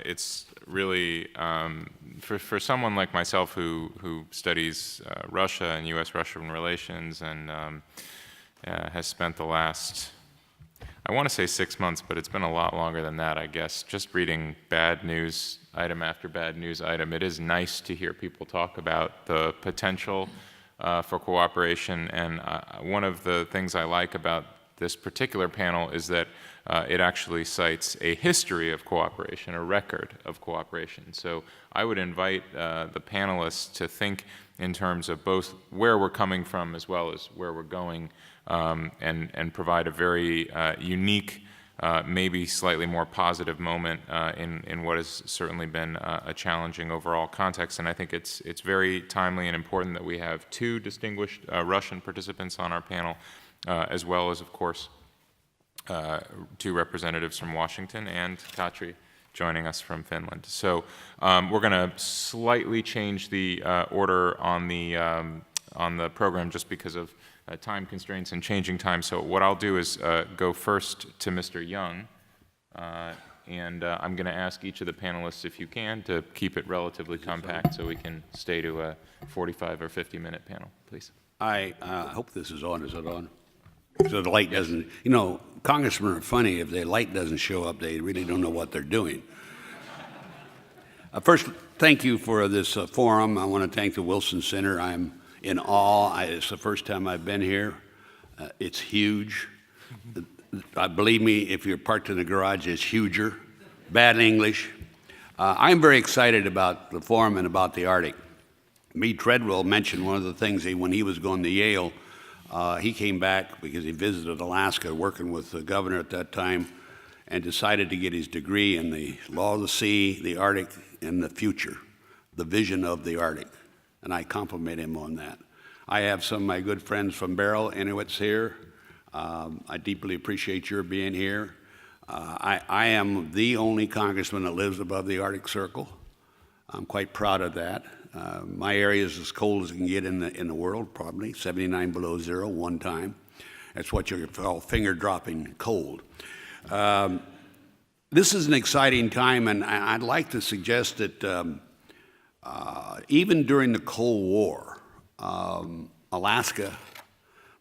It's really, for someone like myself who studies Russia and U.S.-Russian relations and has spent the last, I want to say 6 months, but it's been a lot longer than that, I guess, just reading bad news item after bad news item. It is nice to hear people talk about the potential for cooperation, and one of the things I like about this particular panel is that it actually cites a history of cooperation, a record of cooperation. So I would invite the panelists to think in terms of both where we're coming from as well as where we're going, and provide a very unique, maybe slightly more positive moment in what has certainly been a challenging overall context. And I think it's very timely and important that we have two distinguished Russian participants on our panel, as well as, of course, two representatives from Washington and Katri joining us from Finland. So we're going to slightly change the order on the program just because of time constraints and changing time. So what I'll do is go first to Mr. Young, and I'm going to ask each of the panelists, if you can, to keep it relatively compact so we can stay to a 45 or 50-minute panel, please. I hope this is on. Is it on? So the light doesn't, you know, congressmen are funny. If the light doesn't show up, they really don't know what they're doing. First, thank you for this forum. I want to thank the Wilson Center. I'm in awe. It's the first time I've been here. It's huge. Believe me, if you're parked in the garage, it's huger. Bad English. I'm very excited about the forum and about the Arctic. Meade Treadwell mentioned one of the things when he was going to Yale. He came back because he visited Alaska, working with the governor at that time, and decided to get his degree in the law of the sea, the Arctic, and the future, the vision of the Arctic. And I compliment him on that. I have some of my good friends from Barrow Inuits here. I deeply appreciate your being here. I am the only congressman that lives above the Arctic Circle. I'm quite proud of that. My area is as cold as it can get in the world, probably 79 below zero one time. That's what you call finger-dropping cold. This is an exciting time, and I'd like to suggest that even during the Cold War, Alaska,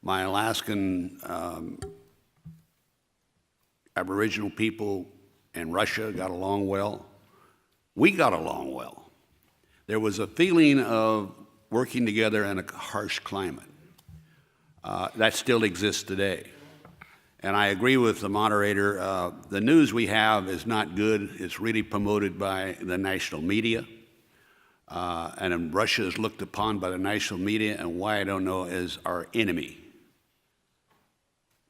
my Alaskan Aboriginal people and Russia got along well. We got along well. There was a feeling of working together in a harsh climate. That still exists today. And I agree with the moderator. The news we have is not good. It's really promoted by the national media. And Russia is looked upon by the national media, and why I don't know, as our enemy.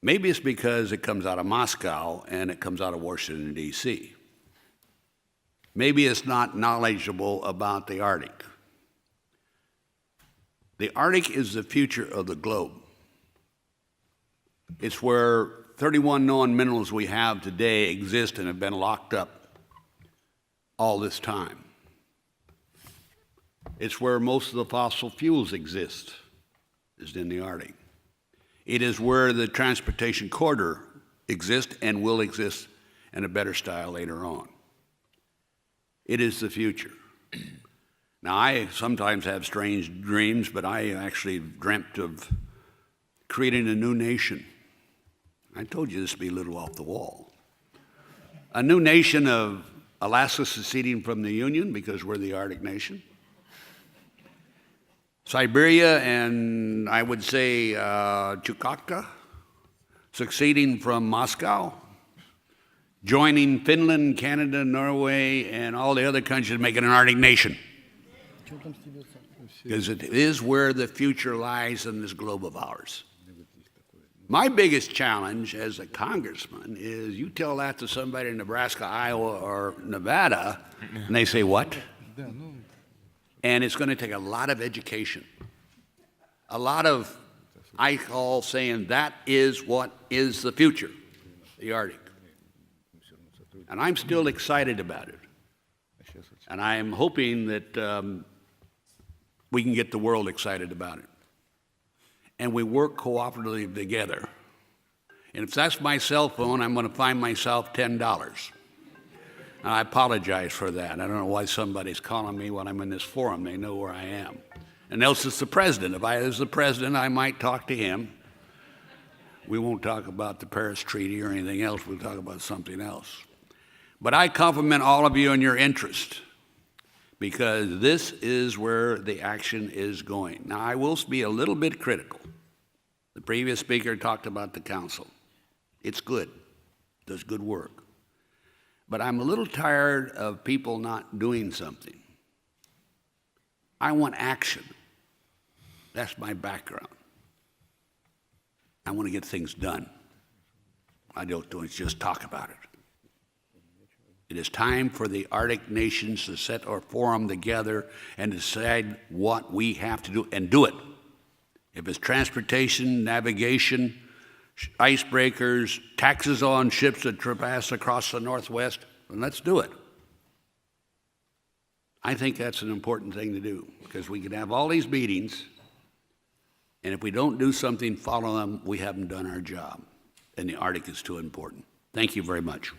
Maybe it's because it comes out of Moscow and it comes out of Washington, D.C. Maybe it's not knowledgeable about the Arctic. The Arctic is the future of the globe. It's where 31 known minerals we have today exist and have been locked up all this time. It's where most of the fossil fuels exist, is in the Arctic. It is where the transportation corridor exists and will exist in a better style later on. It is the future. Now, I sometimes have strange dreams, but I actually dreamt of creating a new nation. I told you this would be a little off the wall. A new nation of Alaska seceding from the Union because we're the Arctic nation. Siberia and I would say Chukotka succeeding from Moscow, joining Finland, Canada, Norway, and all the other countries making an Arctic nation. Because it is where the future lies in this globe of ours. My biggest challenge as a congressman is you tell that to somebody in Nebraska, Iowa, or Nevada, and they say, what? And it's going to take a lot of education. A lot of, I call saying, that is what is the future, the Arctic. And I'm still excited about it. And I am hoping that we can get the world excited about it. And we work cooperatively together. And if that's my cell phone, I'm going to find myself $10. And I apologize for that. I don't know why somebody's calling me when I'm in this forum. They know where I am. And else it's the president. If I was the president, I might talk to him. We won't talk about the Paris Treaty or anything else. We'll talk about something else. But I compliment all of you on your interest, because this is where the action is going. Now, I will be a little bit critical. The previous speaker talked about the council. It's good, does good work. But I'm a little tired of people not doing something. I want action. That's my background. I want to get things done. I don't just talk about it. It is time for the Arctic nations to set our forum together and decide what we have to do, and do it. If it's transportation, navigation, icebreakers, taxes on ships that pass across the Northwest, then let's do it. I think that's an important thing to do, because we can have all these meetings, and if we don't do something, follow them, we haven't done our job. And the Arctic is too important. Thank you very much.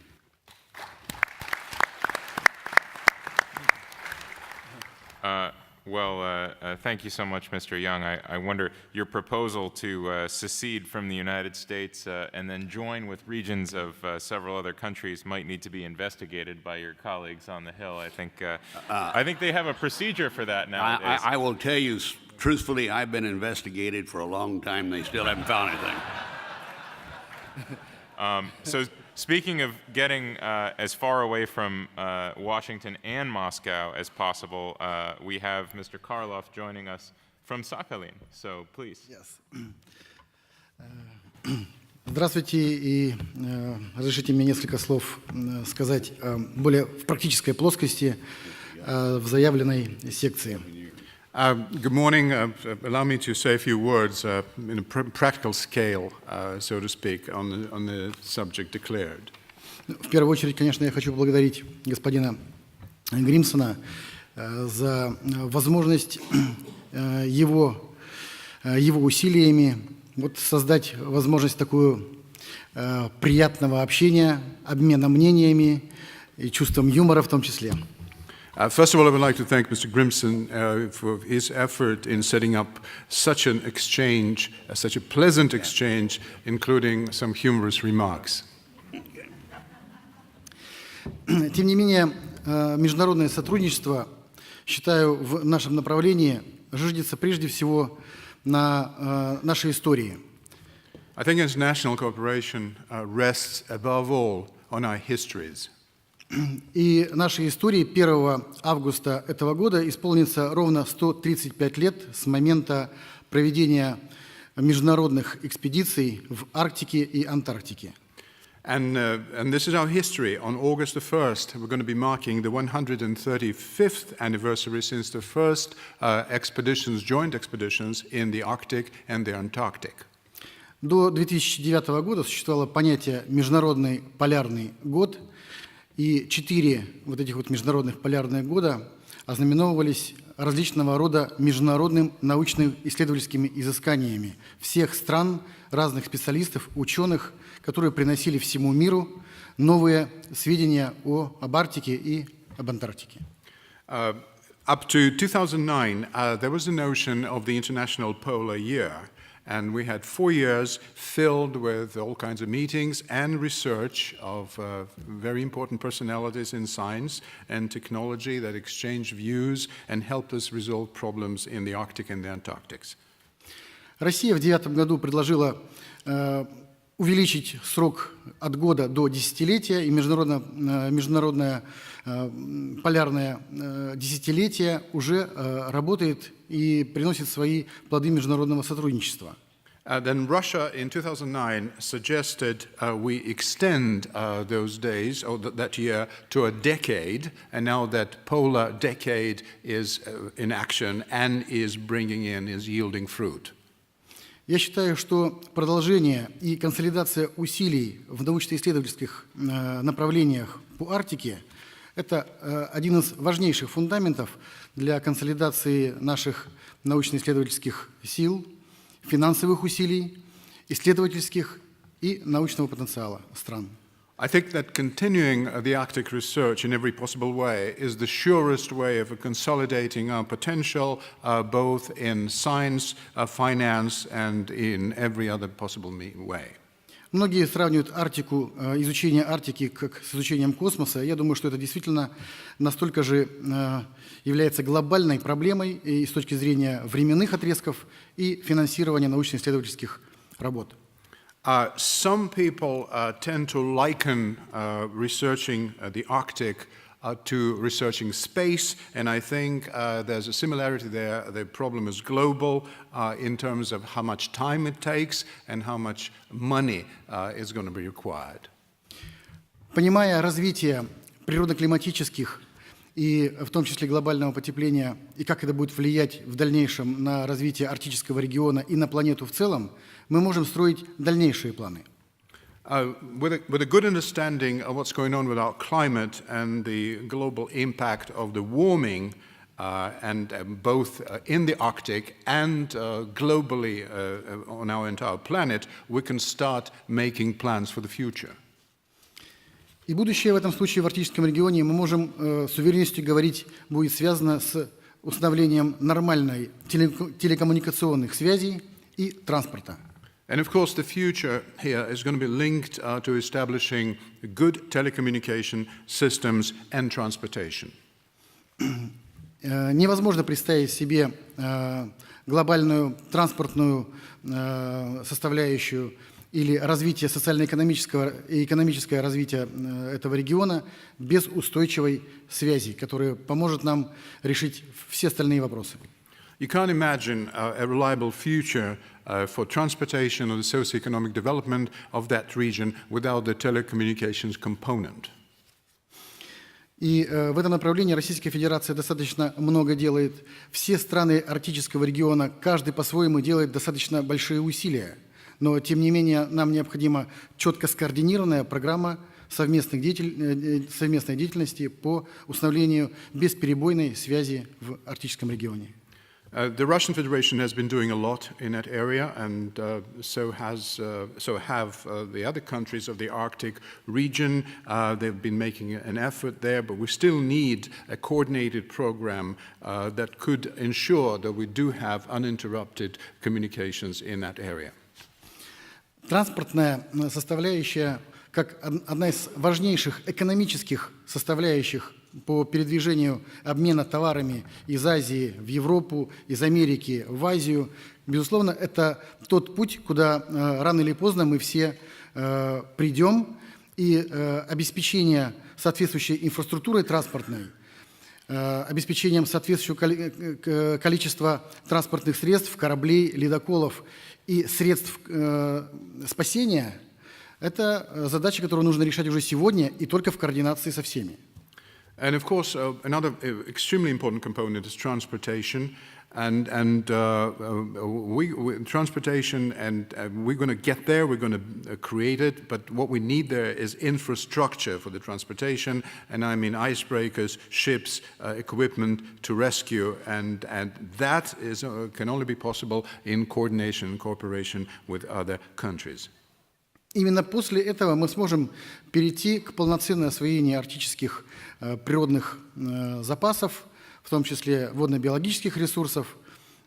Thank you so much, Mr. Young. I wonder, your proposal to secede from the United States and then join with regions of several other countries might need to be investigated by your colleagues on the Hill. I think they have a procedure for that nowadays. I will tell you, truthfully, I've been investigated for a long time. They still haven't found anything. So speaking of getting as far away from Washington and Moscow as possible, we have Mr. Karlov joining us from Sakhalin. So please. Yes. Здравствуйте, и разрешите мне несколько слов сказать более в практической плоскости в заявленной секции. Good morning. Allow me to say a few words in a practical scale, so to speak, on the subject declared. В первую очередь, конечно, я хочу поблагодарить господина Гримсона за возможность его усилиями создать возможность такую приятного общения, обмена мнениями и чувством юмора в том числе. First of all, I would like to thank Mr. Grimson for his effort in setting up such an exchange, such a pleasant exchange, including some humorous remarks. Тем не менее, международное сотрудничество, считаю, в нашем направлении зиждется прежде всего на нашей истории. I think international cooperation rests above all on our histories. И нашей истории 1 августа этого года исполнится ровно 135 лет с момента проведения международных экспедиций в Арктике и Антарктике. And this is our history. On August the 1st, we're going to be marking the 135th anniversary since the first joint expeditions in the Arctic and the Antarctic. До 2009 года существовало понятие «международный полярный год», и 4 этих международных полярных года ознаменовывались различного рода международным научно-исследовательскими изысканиями всех стран, разных специалистов, ученых, которые приносили всему миру новые сведения об Арктике и об Антарктике. Up to 2009, there was the notion of the International Polar Year. And we had 4 years filled with all kinds of meetings and research of very important personalities in science and technology that exchanged views and helped us resolve problems in the Arctic and the Antarctic. Россия в 2009 году предложила увеличить срок от года до десятилетия, и международное полярное десятилетие уже работает и приносит свои плоды международного сотрудничества. Then Russia in 2009 suggested we extend those days, or that year, to a decade, and now that polar decade is in action and is yielding fruit. Я считаю, что продолжение и консолидация усилий в научно-исследовательских направлениях по Арктике – это один из важнейших фундаментов для консолидации наших научно-исследовательских сил, финансовых усилий, исследовательских и научного потенциала стран. I think that continuing the Arctic research in every possible way is the surest way of consolidating our potential, both in science, finance, and in every other possible way. Многие сравнивают Арктику, изучение Арктики как с изучением космоса. Я думаю, что это действительно настолько же является глобальной проблемой и с точки зрения временных отрезков и финансирования научно-исследовательских работ. Some people tend to liken researching the Arctic to researching space, and I think there's a similarity there. The problem is global in terms of how much time it takes and how much money is going to be required. Понимая развитие природно-климатических и в том числе глобального потепления, и как это будет влиять в дальнейшем на развитие арктического региона и на планету в целом, мы можем строить дальнейшие планы. With a good understanding of what's going on with our climate and the global impact of the warming, and both in the Arctic and globally on our entire planet, we can start making plans for the future. И будущее в этом случае в арктическом регионе, мы можем с уверенностью говорить, будет связано с установлением нормальной телекоммуникационных связей и транспорта. And of course, the future here is going to be linked to establishing good telecommunication systems and transportation. Невозможно представить себе глобальную транспортную составляющую или развитие социально-экономического и экономическое развитие этого региона без устойчивой связи, которая поможет нам решить все остальные вопросы. You can't imagine a reliable future for transportation or the socio-economic development of that region without the telecommunications component. И в этом направлении Российская Федерация достаточно много делает. Все страны арктического региона, каждый по-своему делает достаточно большие усилия. Но, тем не менее, нам необходима четко скоординированная программа совместной деятельности по установлению бесперебойной связи в арктическом регионе. The Russian Federation has been doing a lot in that area, and so have the other countries of the Arctic region. They've been making an effort there, but we still need a coordinated program that could ensure that we do have uninterrupted communications in that area. Транспортная составляющая, как одна из важнейших экономических составляющих по передвижению обмена товарами из Азии в Европу, из Америки в Азию, безусловно, это тот путь, куда рано или поздно мы все придем, и обеспечение соответствующей инфраструктурой транспортной, обеспечением соответствующего количества транспортных средств, кораблей, ледоколов и средств спасения – это задача, которую нужно решать уже сегодня и только в координации со всеми. And of course, another extremely important component is transportation, and transportation, and we're going to get there. We're going to create it, but what we need there is infrastructure for the transportation, and I mean icebreakers, ships, equipment to rescue, and that can only be possible in coordination and cooperation with other countries. Именно после этого мы сможем перейти к полноценному освоению арктических природных запасов, в том числе водно-биологических ресурсов,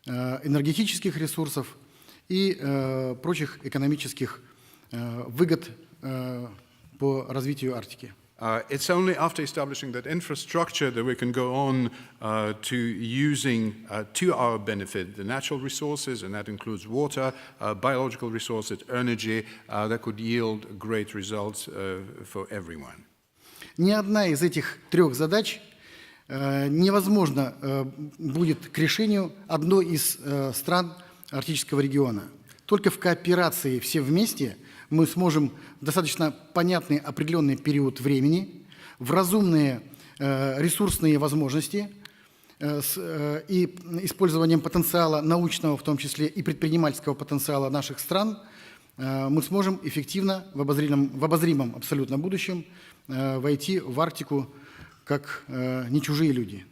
энергетических ресурсов и прочих экономических выгод по развитию Арктики. It's only after establishing that infrastructure that we can go on to using to our benefit the natural resources, and that includes water, biological resources, energy, that could yield great results for everyone. Ни одна из этих трех задач невозможно будет к решению одной из стран арктического региона. Только в кооперации все вместе мы сможем в достаточно понятный определенный период времени, в разумные ресурсные возможности и использованием потенциала научного, в том числе и предпринимательского потенциала наших стран, мы сможем эффективно в обозримом абсолютно будущем войти в Арктику как не чужие люди.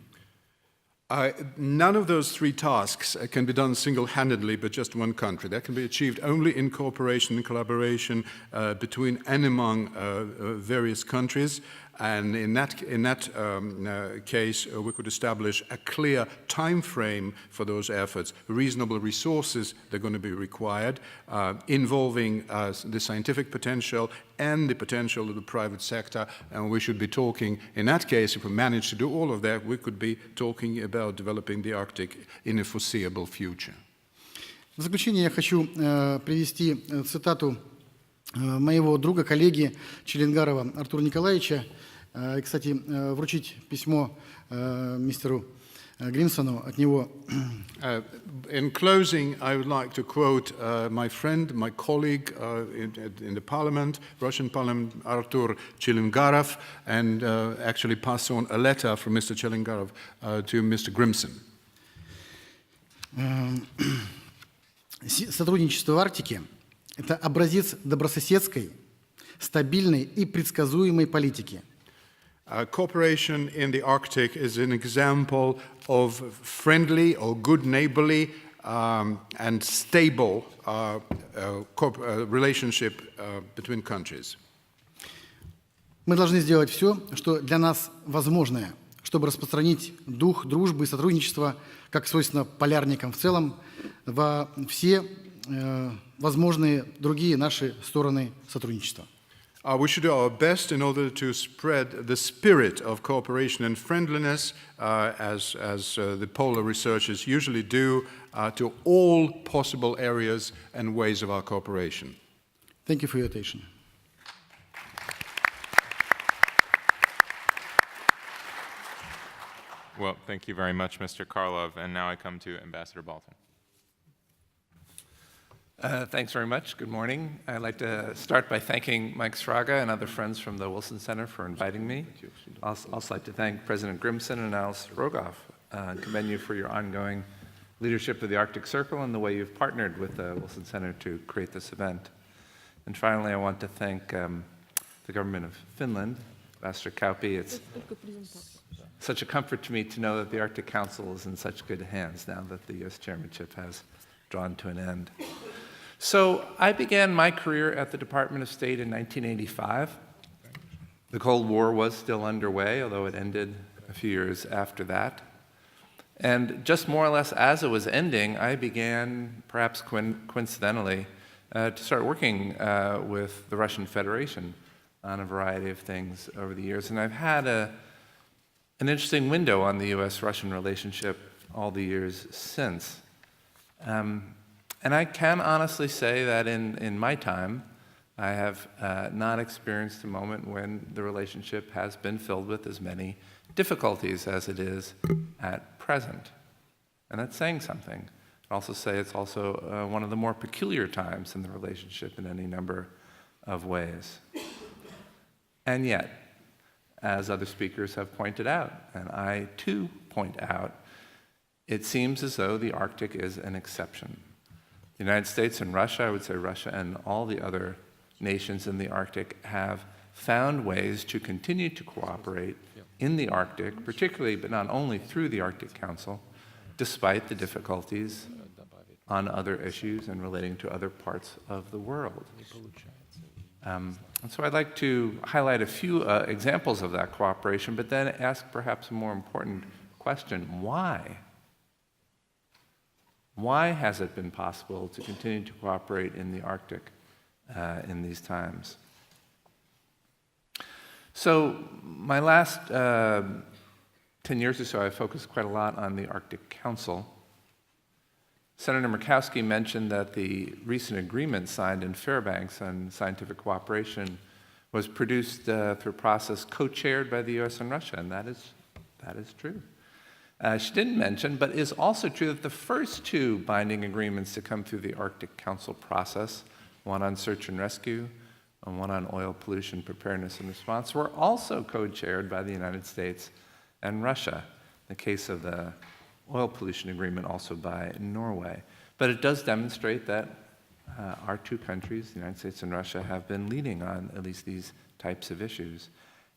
None of those three tasks can be done single-handedly by just one country. That can be achieved only in cooperation and collaboration between and among various countries. And in that case, we could establish a clear time frame for those efforts, reasonable resources that are going to be required, involving the scientific potential and the potential of the private sector. And we should be talking, in that case, if we manage to do all of that, we could be talking about developing the Arctic in a foreseeable future. В заключение я хочу привести цитату моего друга, коллеги Челенгарова Артура Николаевича. И, кстати, вручить письмо мистеру Гримсону от него. In closing, I would like to quote my friend, my colleague in the parliament, Russian parliament, Artur Chelengarov, and actually pass on a letter from Mr. Chelengarov to Mr. Grimson. Сотрудничество в Арктике – это образец добрососедской, стабильной и предсказуемой политики. Cooperation in the Arctic is an example of friendly or good neighborly and stable relationship between countries. Мы должны сделать все, что для нас возможное, чтобы распространить дух дружбы и сотрудничества, как свойственно полярникам в целом, во все возможные другие наши стороны сотрудничества. We should do our best in order to spread the spirit of cooperation and friendliness, as the polar researchers usually do, to all possible areas and ways of our cooperation. Thank you for your attention. Well, thank you very much, Mr. Karlov. And now I come to Ambassador Balton. Thanks very much. Good morning. I'd like to start by thanking Mike Sraga and other friends from the Wilson Center for inviting me. I'd also like to thank President Grimson and Alice Rogoff and commend you for your ongoing leadership of the Arctic Circle and the way you've partnered with the Wilson Center to create this event. And finally, I want to thank the government of Finland, Ambassador Kauppi. It's such a comfort to me to know that the Arctic Council is in such good hands now that the U.S. chairmanship has drawn to an end. So I began my career at the Department of State in 1985. The Cold War was still underway, although it ended a few years after that. And just more or less as it was ending, I began, perhaps coincidentally, to start working with the Russian Federation on a variety of things over the years. And I've had an interesting window on the U.S.-Russian relationship all the years since. And I can honestly say that in my time, I have not experienced a moment when the relationship has been filled with as many difficulties as it is at present. And that's saying something. I'd also say it's also one of the more peculiar times in the relationship in any number of ways. And yet, as other speakers have pointed out, and I too point out, it seems as though the Arctic is an exception. The United States and Russia, I would say Russia and all the other nations in the Arctic have found ways to continue to cooperate in the Arctic, particularly, but not only through the Arctic Council, despite the difficulties on other issues and relating to other parts of the world. And so I'd like to highlight a few examples of that cooperation, but then ask perhaps a more important question: why? Why has it been possible to continue to cooperate in the Arctic in these times? So my last 10 years or so, I focused quite a lot on the Arctic Council. Senator Murkowski mentioned that the recent agreement signed in Fairbanks on scientific cooperation was produced through a process co-chaired by the U.S. and Russia, and that is true. She didn't mention, but is also true, that the first two binding agreements to come through the Arctic Council process, one on search and rescue and one on oil pollution preparedness and response, were also co-chaired by the United States and Russia. In the case of the oil pollution agreement, also by Norway. But it does demonstrate that our two countries, the United States and Russia, have been leading on at least these types of issues.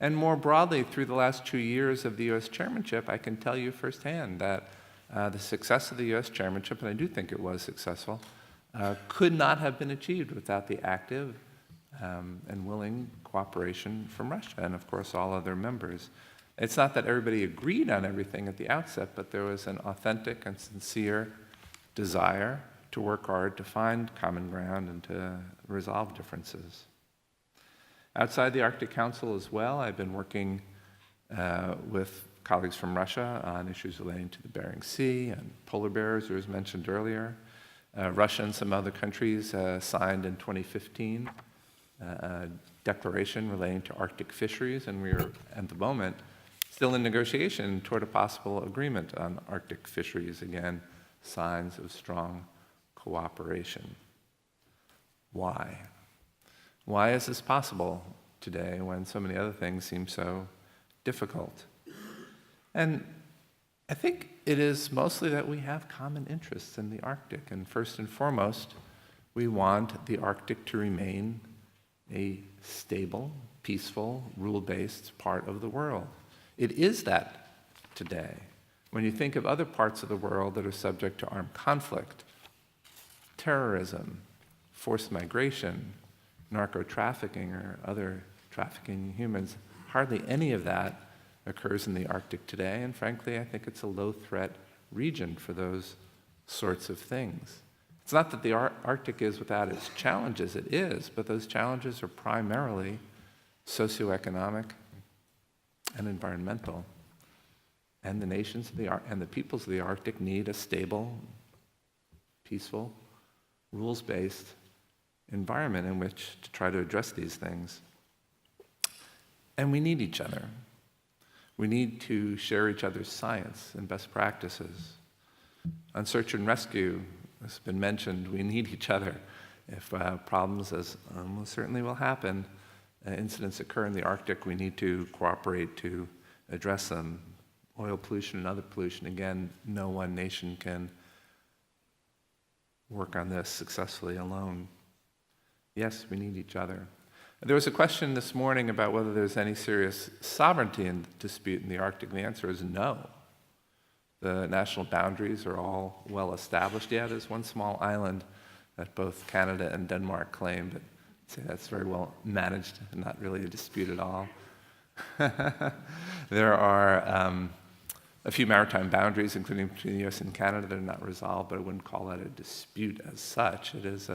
And more broadly, through the last 2 years of the U.S. chairmanship, I can tell you firsthand that the success of the U.S. chairmanship, and I do think it was successful, could not have been achieved without the active and willing cooperation from Russia and, of course, all other members. It's not that everybody agreed on everything at the outset, but there was an authentic and sincere desire to work hard to find common ground and to resolve differences. Outside the Arctic Council as well, I've been working with colleagues from Russia on issues relating to the Bering Sea and polar bears, as was mentioned earlier. Russia and some other countries signed in 2015 a declaration relating to Arctic fisheries, and we are, at the moment, still in negotiation toward a possible agreement on Arctic fisheries. Again, signs of strong cooperation. Why? Why is this possible today when so many other things seem so difficult? And I think it is mostly that we have common interests in the Arctic. And first and foremost, we want the Arctic to remain a stable, peaceful, rule-based part of the world. It is that today. When you think of other parts of the world that are subject to armed conflict, terrorism, forced migration, narco-trafficking, or other trafficking in humans, hardly any of that occurs in the Arctic today, and frankly, I think it's a low-threat region for those sorts of things. It's not that the Arctic is without its challenges, it is, but those challenges are primarily socioeconomic and environmental. And the nations of and the peoples of the Arctic need a stable, peaceful, rules-based environment in which to try to address these things. And we need each other. We need to share each other's science and best practices. On search and rescue, as has been mentioned, we need each other. If problems, as almost certainly will happen, incidents occur in the Arctic, we need to cooperate to address them. Oil pollution and other pollution, again, no one nation can work on this successfully alone. Yes, we need each other. There was a question this morning about whether there's any serious sovereignty in dispute in the Arctic, and the answer is no. The national boundaries are all well established. Yeah, there's one small island that both Canada and Denmark claim, but I'd say that's very well managed and not really a dispute at all. There are a few maritime boundaries, including between the US and Canada, that are not resolved, but I wouldn't call that a dispute as such. It is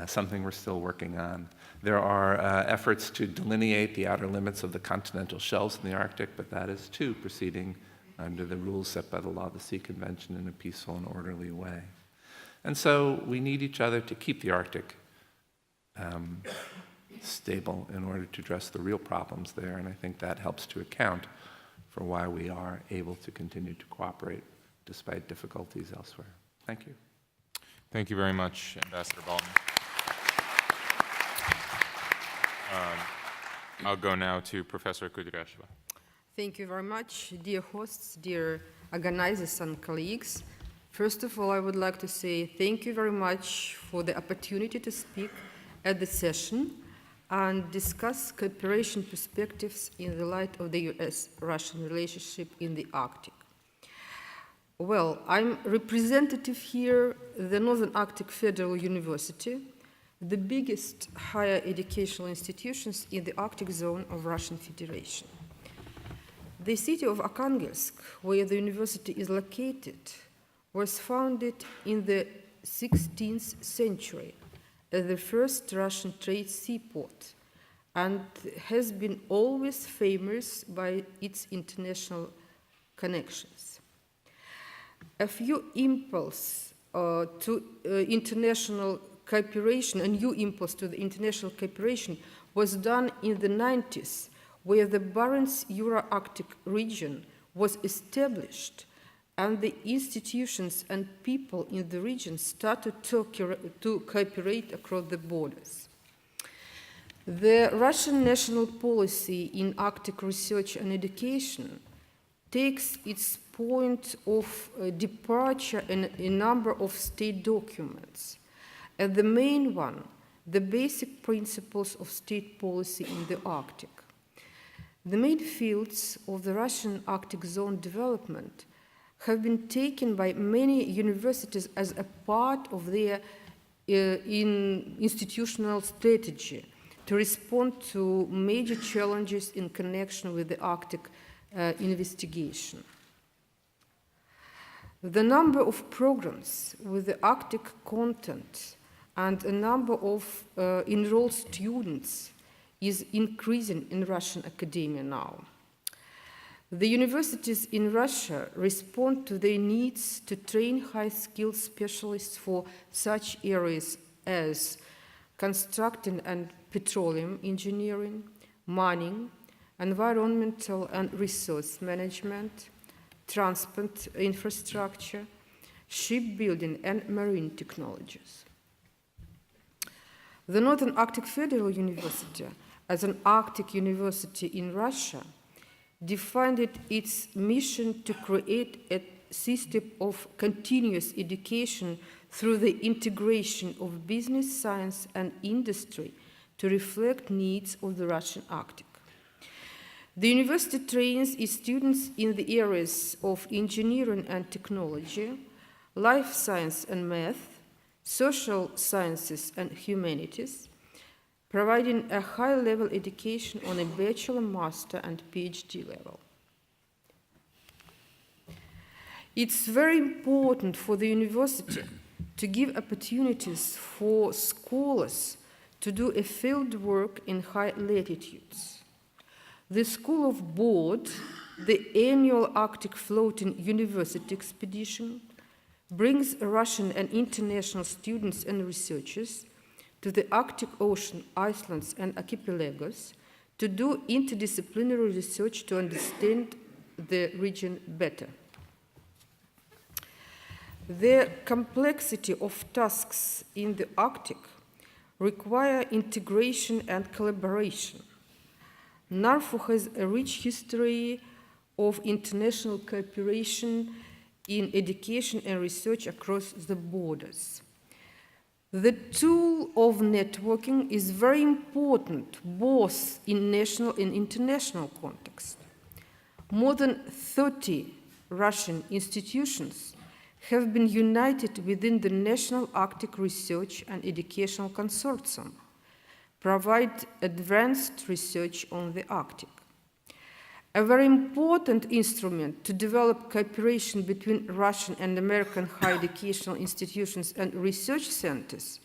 something we're still working on. There are efforts to delineate the outer limits of the continental shelves in the Arctic, but that is too proceeding under the rules set by the Law of the Sea Convention in a peaceful and orderly way. And so we need each other to keep the Arctic stable in order to address the real problems there, and I think that helps to account for why we are able to continue to cooperate despite difficulties elsewhere. Thank you. Thank you very much, Ambassador Balton. I'll go now to Professor Kudryashova. Thank you very much, dear hosts, dear organizers and colleagues. First of all, I would like to say thank you very much for the opportunity to speak at the session and discuss cooperation perspectives in the light of the US-Russian relationship in the Arctic. Well, I'm representative here, the Northern Arctic Federal University, the biggest higher educational institutions in the Arctic zone of Russian Federation. The city of Arkhangelsk, where the university is located, was founded in the 16th century as the first Russian trade seaport and has been always famous by its international connections. A new impulse to the international cooperation was done in the 90s, where the Barents Euro-Arctic region was established and the institutions and people in the region started to cooperate across the borders. The Russian national policy in Arctic research and education takes its point of departure in a number of state documents. And the main one, the basic principles of state policy in the Arctic. The main fields of the Russian Arctic zone development have been taken by many universities as a part of their institutional strategy to respond to major challenges in connection with the Arctic investigation. The number of programs with the Arctic content and a number of enrolled students is increasing in Russian academia now. The universities in Russia respond to their needs to train high-skilled specialists for such areas as construction and petroleum engineering, mining, environmental and resource management, transport infrastructure, shipbuilding, and marine technologies. The Northern Arctic Federal University, as an Arctic university in Russia, defined its mission to create a system of continuous education through the integration of business, science, and industry to reflect needs of the Russian Arctic. The university trains its students in the areas of engineering and technology, life science and math, social sciences and humanities, providing a high-level education on a bachelor, master, and PhD level. It's very important for the university to give opportunities for scholars to do a field work in high latitudes. The School of Board, the annual Arctic Floating University Expedition, brings Russian and international students and researchers to the Arctic Ocean, islands, and archipelagos to do interdisciplinary research to understand the region better. The complexity of tasks in the Arctic require integration and collaboration. NARFO has a rich history of international cooperation in education and research across the borders. The tool of networking is very important both in national and international context. More than 30 Russian institutions have been united within the National Arctic Research and Educational Consortium, provide advanced research on the Arctic. A very important instrument to develop cooperation between Russian and American higher educational institutions and research centers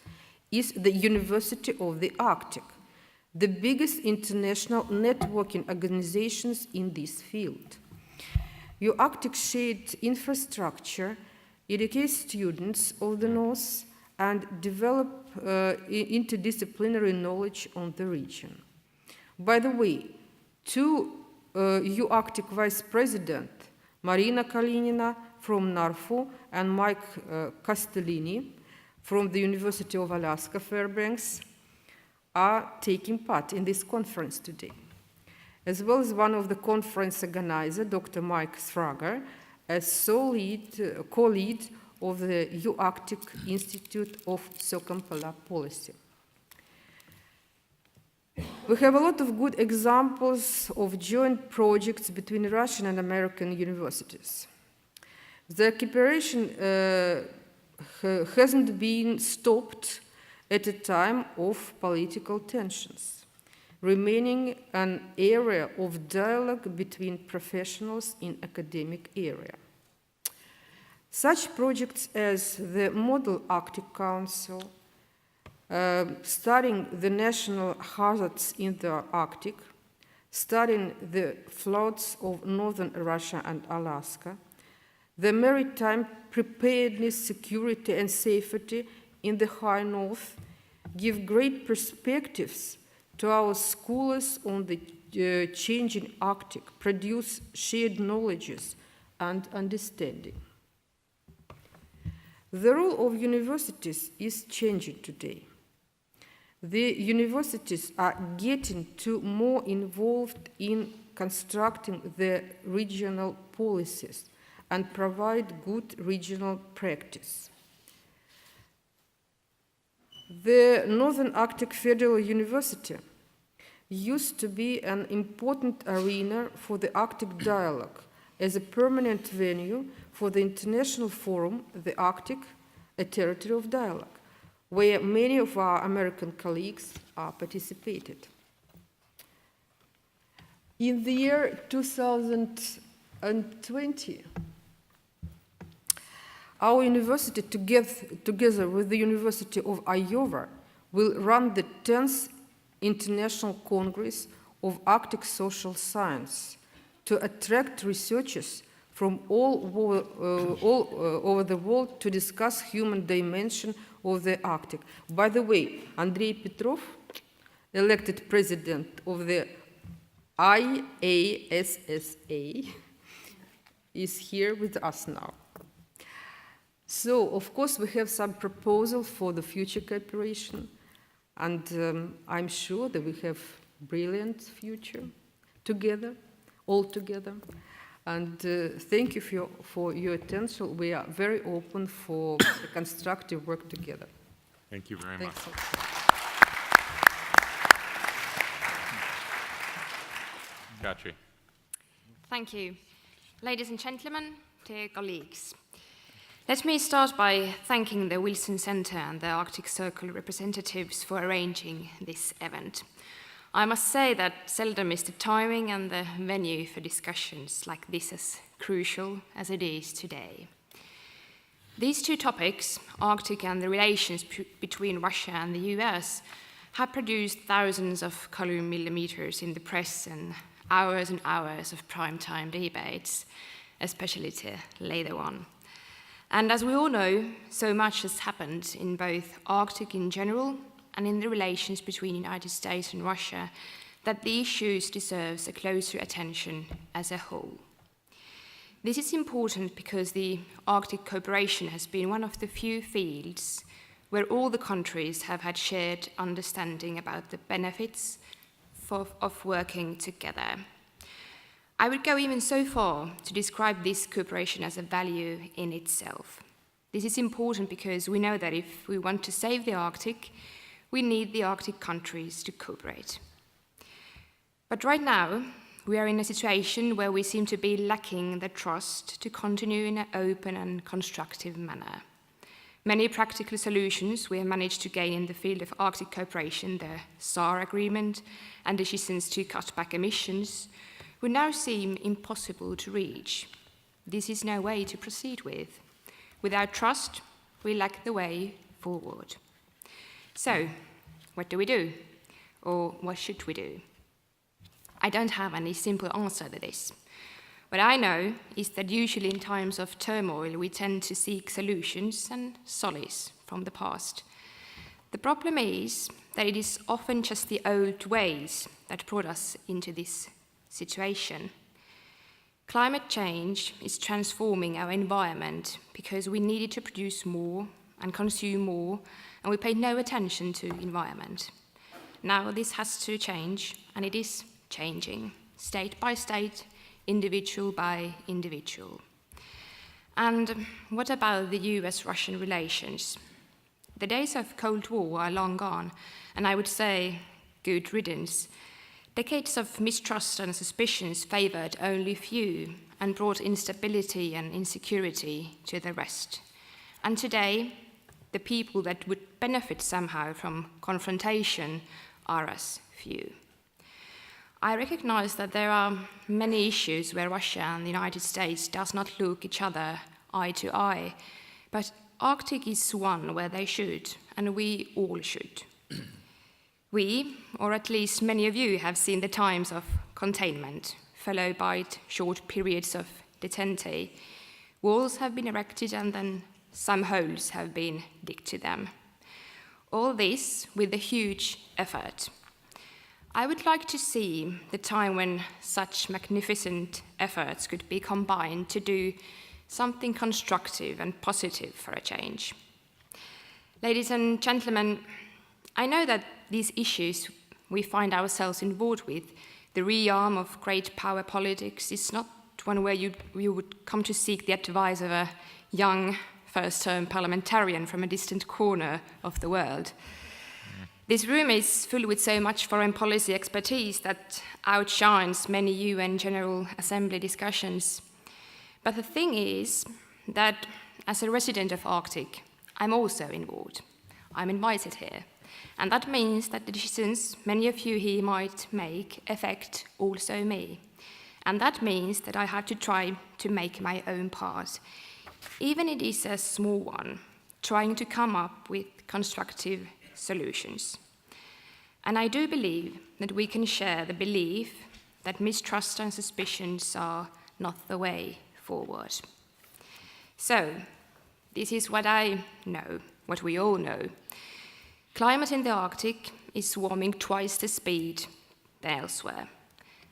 is the University of the Arctic, the biggest international networking organizations in this field. Your Arctic shared infrastructure educates students of the North and develop interdisciplinary knowledge on the region. By the way, two U-Arctic Vice President, Marina Kalinina from NARFO and Mike Castellini from the University of Alaska Fairbanks are taking part in this conference today, as well as one of the conference organizers, Dr. Mike Sfrager, as co-lead of the U-Arctic Institute of Circumpolar Policy. We have a lot of good examples of joint projects between Russian and American universities. The cooperation hasn't been stopped at a time of political tensions, remaining an area of dialogue between professionals in academic area. Such projects as the Model Arctic Council, studying the national hazards in the Arctic, studying the floods of northern Russia and Alaska, the maritime preparedness, security, and safety in the high north give great perspectives to our scholars on the changing Arctic, produce shared knowledges and understanding. The role of universities is changing today. The universities are getting more involved in constructing the regional policies and provide good regional practice. The Northern Arctic Federal University used to be an important arena for the Arctic dialogue as a permanent venue for the international forum, the Arctic, a territory of dialogue, where many of our American colleagues participated. In the year 2020, our university, together with the University of Iowa, will run the 10th International Congress of Arctic Social Science to attract researchers from all over the world to discuss human dimension of the Arctic. By the way, Andrei Petrov, elected president of the IASSA, is here with us now. So, of course, we have some proposals for the future cooperation, and I'm sure that we have brilliant future together, all together. And thank you for your attention. We are very open for the constructive work together. Thank you very much. Thanks. Katri. Thank you. Ladies and gentlemen, dear colleagues, let me start by thanking the Wilson Center and the Arctic Circle representatives for arranging this event. I must say that seldom is the timing and the venue for discussions like this as crucial as it is today. These two topics, Arctic and the relations between Russia and the US, have produced thousands of column millimeters in the press and hours of prime-time debates, especially the later one. And as we all know, so much has happened in both Arctic in general and in the relations between the United States and Russia that the issues deserve a closer attention as a whole. This is important because the Arctic cooperation has been one of the few fields where all the countries have had shared understanding about the benefits of working together. I would go even so far to describe this cooperation as a value in itself. This is important because we know that if we want to save the Arctic, we need the Arctic countries to cooperate. But right now, we are in a situation where we seem to be lacking the trust to continue in an open and constructive manner. Many practical solutions we have managed to gain in the field of Arctic cooperation, the SAR agreement and decisions to cut back emissions, would now seem impossible to reach. This is no way to proceed with. Without trust, we lack the way forward. So, what do we do? Or what should we do? I don't have any simple answer to this. What I know is that usually in times of turmoil, we tend to seek solutions and solace from the past. The problem is that it is often just the old ways that brought us into this situation. Climate change is transforming our environment because we needed to produce more and consume more, and we paid no attention to environment. Now this has to change, and it is changing, state by state, individual by individual. And what about the US-Russian relations? The days of Cold War are long gone, and I would say good riddance. Decades of mistrust and suspicions favored only few and brought instability and insecurity to the rest. And today, the people that would benefit somehow from confrontation are as few. I recognize that there are many issues where Russia and the United States does not look each other eye to eye, but Arctic is one where they should, and we all should. We, or at least many of you, have seen the times of containment, followed by short periods of detente. Walls have been erected and then some holes have been digged to them. All this with a huge effort. I would like to see the time when such magnificent efforts could be combined to do something constructive and positive for a change. Ladies and gentlemen, I know that these issues we find ourselves involved with, the realm of great power politics, is not one where you would come to seek the advice of a young first-term parliamentarian from a distant corner of the world. This room is full with so much foreign policy expertise that outshines many UN General Assembly discussions. But the thing is that as a resident of Arctic, I'm also involved. I'm invited here. And that means that the decisions many of you here might make affect also me. And that means that I have to try to make my own part, even if it is a small one, trying to come up with constructive solutions. And I do believe that we can share the belief that mistrust and suspicions are not the way forward. So, this is what I know, what we all know. Climate in the Arctic is warming twice the speed than elsewhere.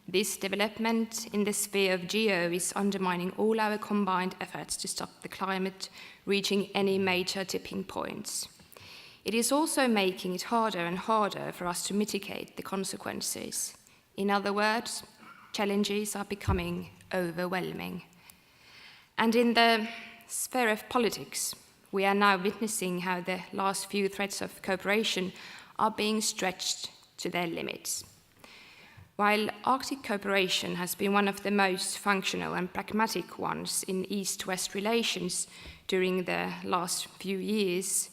This development in the sphere of geo is undermining all our combined efforts to stop the climate reaching any major tipping points. It is also making it harder and harder for us to mitigate the consequences. In other words, challenges are becoming overwhelming. And in the sphere of politics, we are now witnessing how the last few threads of cooperation are being stretched to their limits. While Arctic cooperation has been one of the most functional and pragmatic ones in East-West relations during the last few years,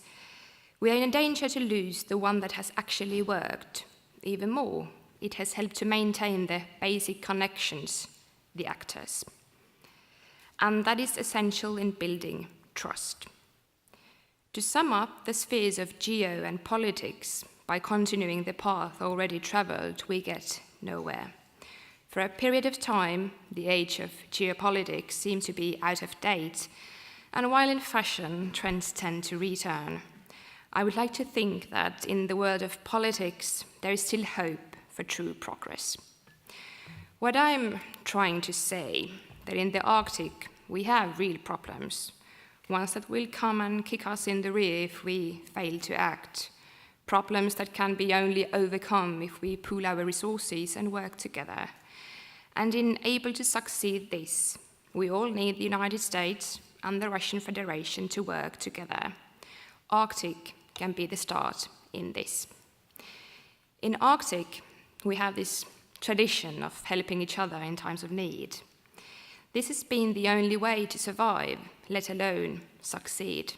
we are in danger to lose the one that has actually worked. Even more, it has helped to maintain the basic connections, the actors. And that is essential in building trust. To sum up the spheres of geo and politics, by continuing the path already traveled, we get nowhere. For a period of time, the age of geopolitics seemed to be out of date, and while in fashion, trends tend to return. I would like to think that in the world of politics, there is still hope for true progress. What I'm trying to say, that in the Arctic, we have real problems, ones that will come and kick us in the rear if we fail to act. Problems that can be only overcome if we pool our resources and work together. And in able to succeed this, we all need the United States and the Russian Federation to work together. Arctic can be the start in this. In Arctic, we have this tradition of helping each other in times of need. This has been the only way to survive, let alone succeed.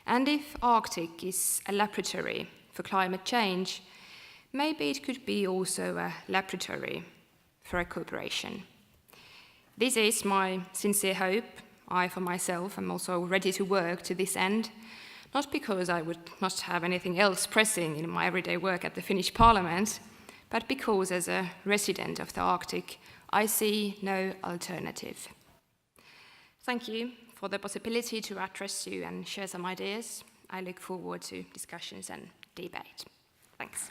And if Arctic is a laboratory for climate change, maybe it could be also a laboratory for a cooperation. This is my sincere hope. I, for myself, am also ready to work to this end, not because I would not have anything else pressing in my everyday work at the Finnish Parliament, but because as a resident of the Arctic, I see no alternative. Thank you for the possibility to address you and share some ideas. I look forward to discussions and debate. Thanks.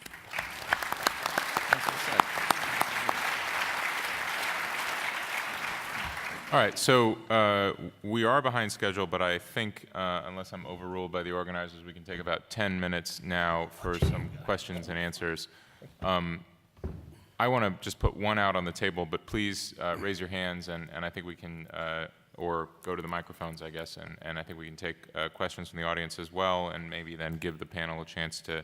All right, so we are behind schedule, but I think, unless I'm overruled by the organizers, we can take about 10 minutes now for some questions and answers. I want to just put one out on the table, but please raise your hands, and I think we can, or go to the microphones, I guess, and I think we can take questions from the audience as well, and maybe then give the panel a chance to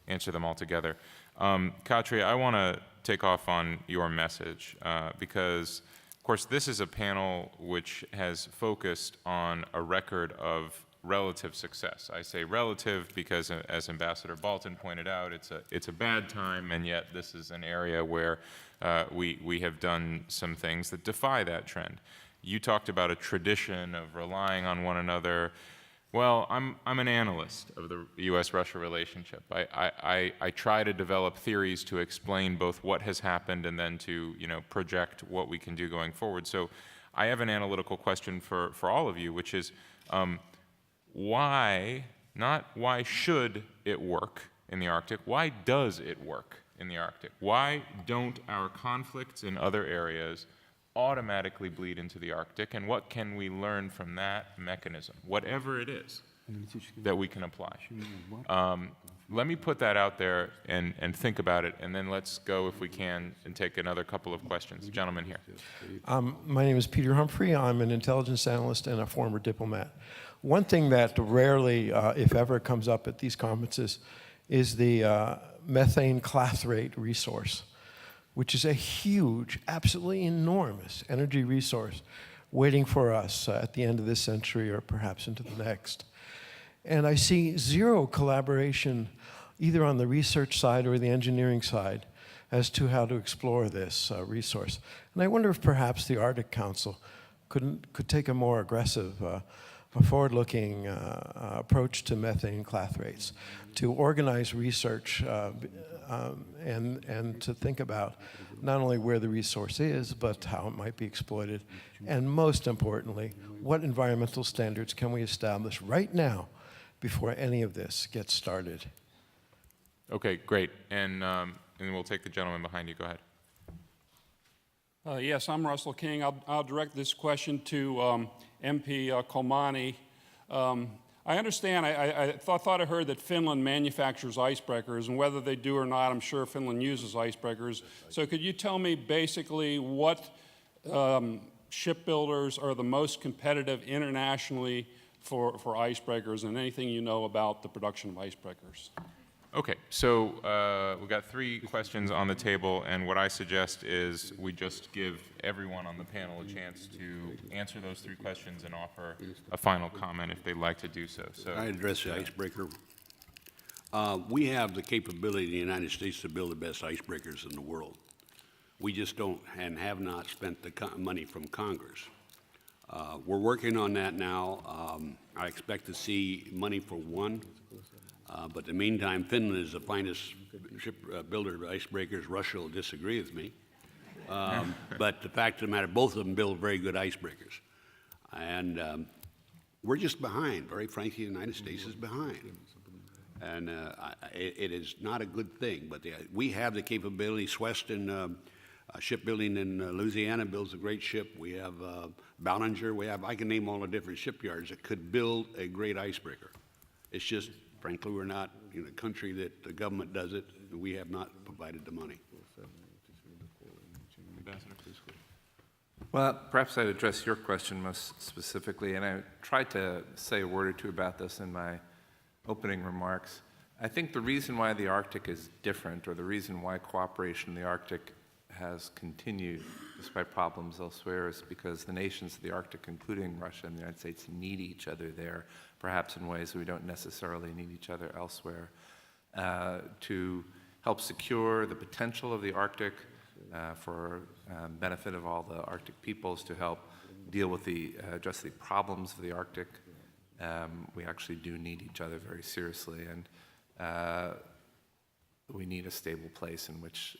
answer them all together. Katri, I want to take off on your message, because, of course, this is a panel which has focused on a record of relative success. I say relative because, as Ambassador Balton pointed out, it's a bad time, and yet this is an area where we have done some things that defy that trend. You talked about a tradition of relying on one another. Well, I'm an analyst of the U.S.-Russia relationship. I try to develop theories to explain both what has happened and then to project what we can do going forward. So I have an analytical question for all of you, which is why, not why should it work in the Arctic, why does it work in the Arctic? Why don't our conflicts in other areas automatically bleed into the Arctic, and what can we learn from that mechanism, whatever it is, that we can apply? Let me put that out there and think about it, and then let's go, if we can, and take another couple of questions. The gentleman here. My name is Peter Humphrey. I'm an intelligence analyst and a former diplomat. One thing that rarely, if ever, comes up at these conferences is the methane clathrate resource, which is a huge, absolutely enormous energy resource waiting for us at the end of this century or perhaps into the next. And I see zero collaboration either on the research side or the engineering side as to how to explore this resource. And I wonder if perhaps the Arctic Council could take a more aggressive, forward-looking approach to methane clathrates, to organize research and to think about not only where the resource is, but how it might be exploited, and most importantly, what environmental standards can we establish right now before any of this gets started. Okay, great. And we'll take the gentleman behind you. Go ahead. Yes, I'm Russell King. I'll direct this question to MP Kulmuni. I understand, I thought I heard that Finland manufactures icebreakers, and whether they do or not, I'm sure Finland uses icebreakers. So could you tell me basically what shipbuilders are the most competitive internationally for icebreakers, and anything you know about the production of icebreakers? Okay, so we've got 3 questions on the table, and what I suggest is we just give everyone on the panel a chance to answer those 3 questions and offer a final comment if they'd like to do so. I address the icebreaker. We have the capability in the United States to build the best icebreakers in the world. We just don't and have not spent the money from Congress. We're working on that now. I expect to see money for one. But in the meantime, Finland is the finest builder of icebreakers. Russia will disagree with me. But the fact of the matter, both of them build very good icebreakers. And we're just behind. Very frankly, the United States is behind. And it is not a good thing. But we have the capability. Sweston Shipbuilding in Louisiana builds a great ship. We have Ballinger. I can name all the different shipyards that could build a great icebreaker. It's just, frankly, we're not in a country that the government does it, and we have not provided the money. Well, perhaps I'd address your question most specifically, and I tried to say a word or two about this in my opening remarks. I think the reason why the Arctic is different, or the reason why cooperation in the Arctic has continued despite problems elsewhere, is because the nations of the Arctic, including Russia and the United States, need each other there, perhaps in ways we don't necessarily need each other elsewhere, to help secure the potential of the Arctic for benefit of all the Arctic peoples, to help deal with address the problems of the Arctic. We actually do need each other very seriously, and we need a stable place in which,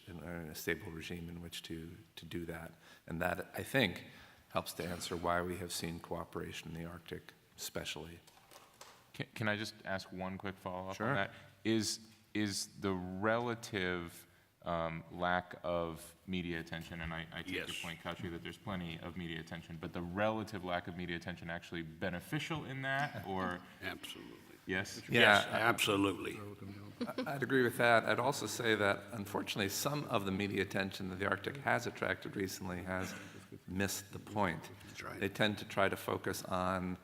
a stable regime in which to do that. And that, I think, helps to answer why we have seen cooperation in the Arctic, especially. Can I just ask one quick follow-up Sure. on that? Is the relative lack of media attention, and I take Yes. your point, Katri, that there's plenty of media attention, but the relative lack of media attention actually beneficial in that, or? Absolutely. Yes? Yeah, Yes, absolutely. I'd agree with that. I'd also say that, unfortunately, some of the media attention that the Arctic has attracted recently has missed the point. That's right. They tend to try to focus on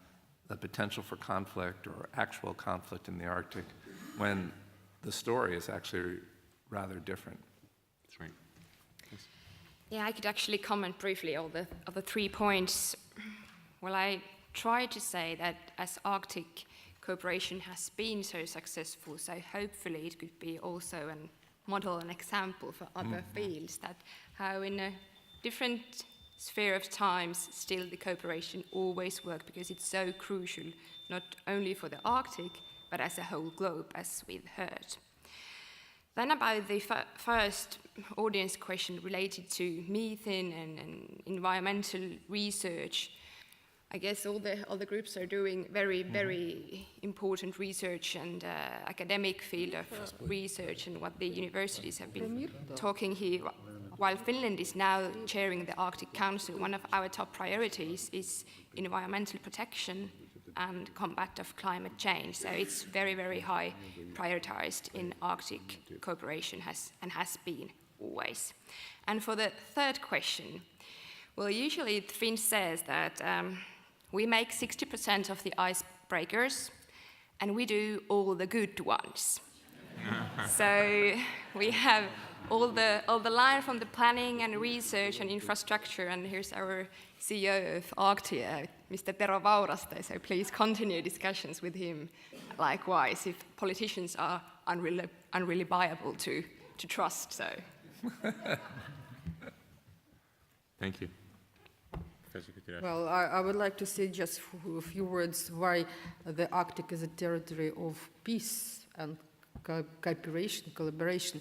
the potential for conflict or actual conflict in the Arctic, when the story is actually rather different. That's right. Yeah, I could actually comment briefly on the 3 points. Well, I try to say that as Arctic cooperation has been so successful, so hopefully it could be also a model and example for other fields, that how in a different sphere of times still the cooperation always works, because it's so crucial, not only for the Arctic, but as a whole globe, as we've heard. Then about the first audience question related to methane and environmental research, I guess all the groups are doing very important research and academic field of research, and what the universities have been talking here. While Finland is now chairing the Arctic Council, one of our top priorities is environmental protection and combat of climate change. So it's very high prioritized in Arctic cooperation, has been always. And for the third question, well, usually Finn says that we make 60% of the icebreakers, and we do all the good ones. So we have all the line from the planning and research and infrastructure, and here's our CEO of Arctia, Mr. Tero Vauraste, so please continue discussions with him likewise if politicians are unreliable to trust, so. Thank you. Professor Kudryashova. Well, I would like to say just a few words why the Arctic is a territory of peace and cooperation, collaboration.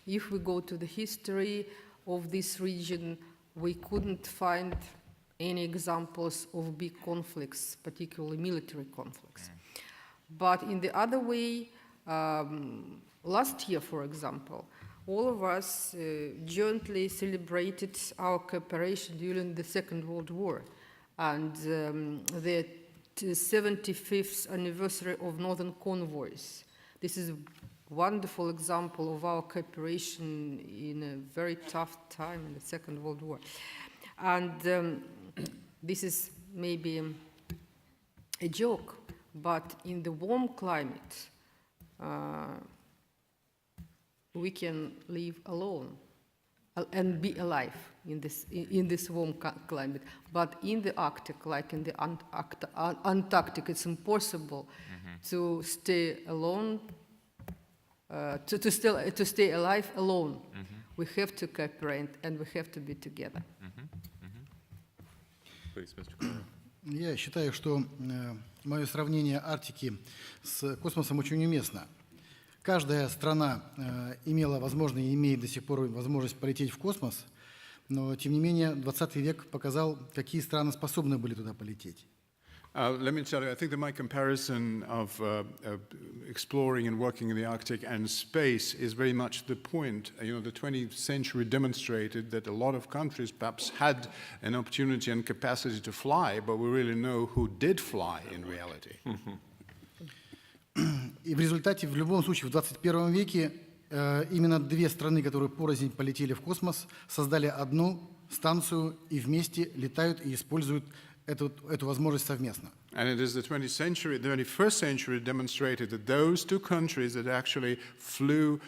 If we go to the history of this region, we couldn't find any examples of big conflicts, particularly military conflicts. But in the other way, last year, for example, all of us jointly celebrated our cooperation during the Second World War and the 75th anniversary of Northern Convoys. This is a wonderful example of our cooperation in a very tough time in the Second World War. And this is maybe a joke, but in the warm climate, we can live alone and be alive in this warm climate. But in the Arctic, like in the Antarctic, it's impossible to stay alone, to stay alive alone. We have to cooperate and we have to be together. Please, Mr. Karlov. Я считаю, что мое сравнение Арктики с космосом очень уместно. Каждая страна имела возможность и имеет до сих пор возможность полететь в космос, но, тем не менее, 20 век показал, какие страны способны были туда полететь. Let me tell you, I think that my comparison of exploring and working in the Arctic and space is very much the point. You know, the 20th century demonstrated that a lot of countries perhaps had an opportunity and capacity to fly, but we really know who did fly in reality. И в результате, в любом случае, в 21 веке именно две страны, которые порознь полетели в космос, создали одну станцию и вместе летают и используют эту возможность совместно. And it is the 21st century demonstrated that those two countries that actually flew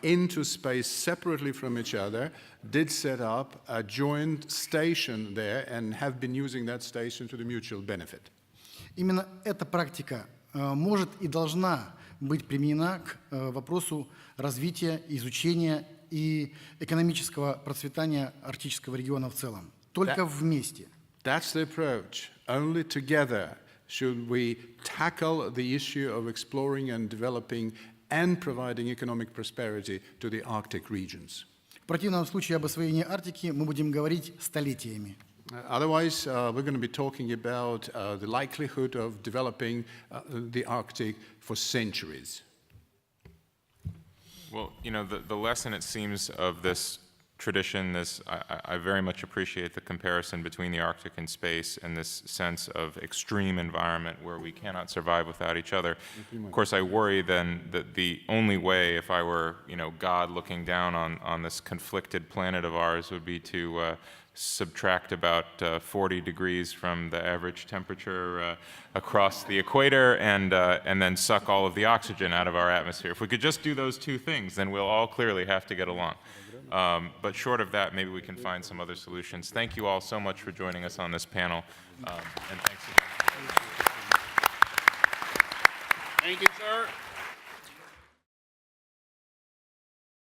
into space separately from each other did set up a joint station there and have been using that station to the mutual benefit. Именно эта практика может и должна быть применена к вопросу развития, изучения и экономического процветания арктического региона в целом. Только вместе. That's the approach. Only together should we tackle the issue of exploring and developing and providing economic prosperity to the Arctic regions. В противном случае об освоении Арктики мы будем говорить столетиями. Otherwise, we're going to be talking about the likelihood of developing the Arctic for centuries. Well, you know, the lesson, it seems, of this tradition, I very much appreciate the comparison between the Arctic and space and this sense of extreme environment where we cannot survive without each other. Of course, I worry then that the only way, if I were, you know, God looking down on this conflicted planet of ours, would be to subtract about 40 degrees from the average temperature across the equator and then suck all of the oxygen out of our atmosphere. If we could just do those two things, then we'll all clearly have to get along. But short of that, maybe we can find some other solutions. Thank you all so much for joining us on this panel, and thanks again. Thank you, sir.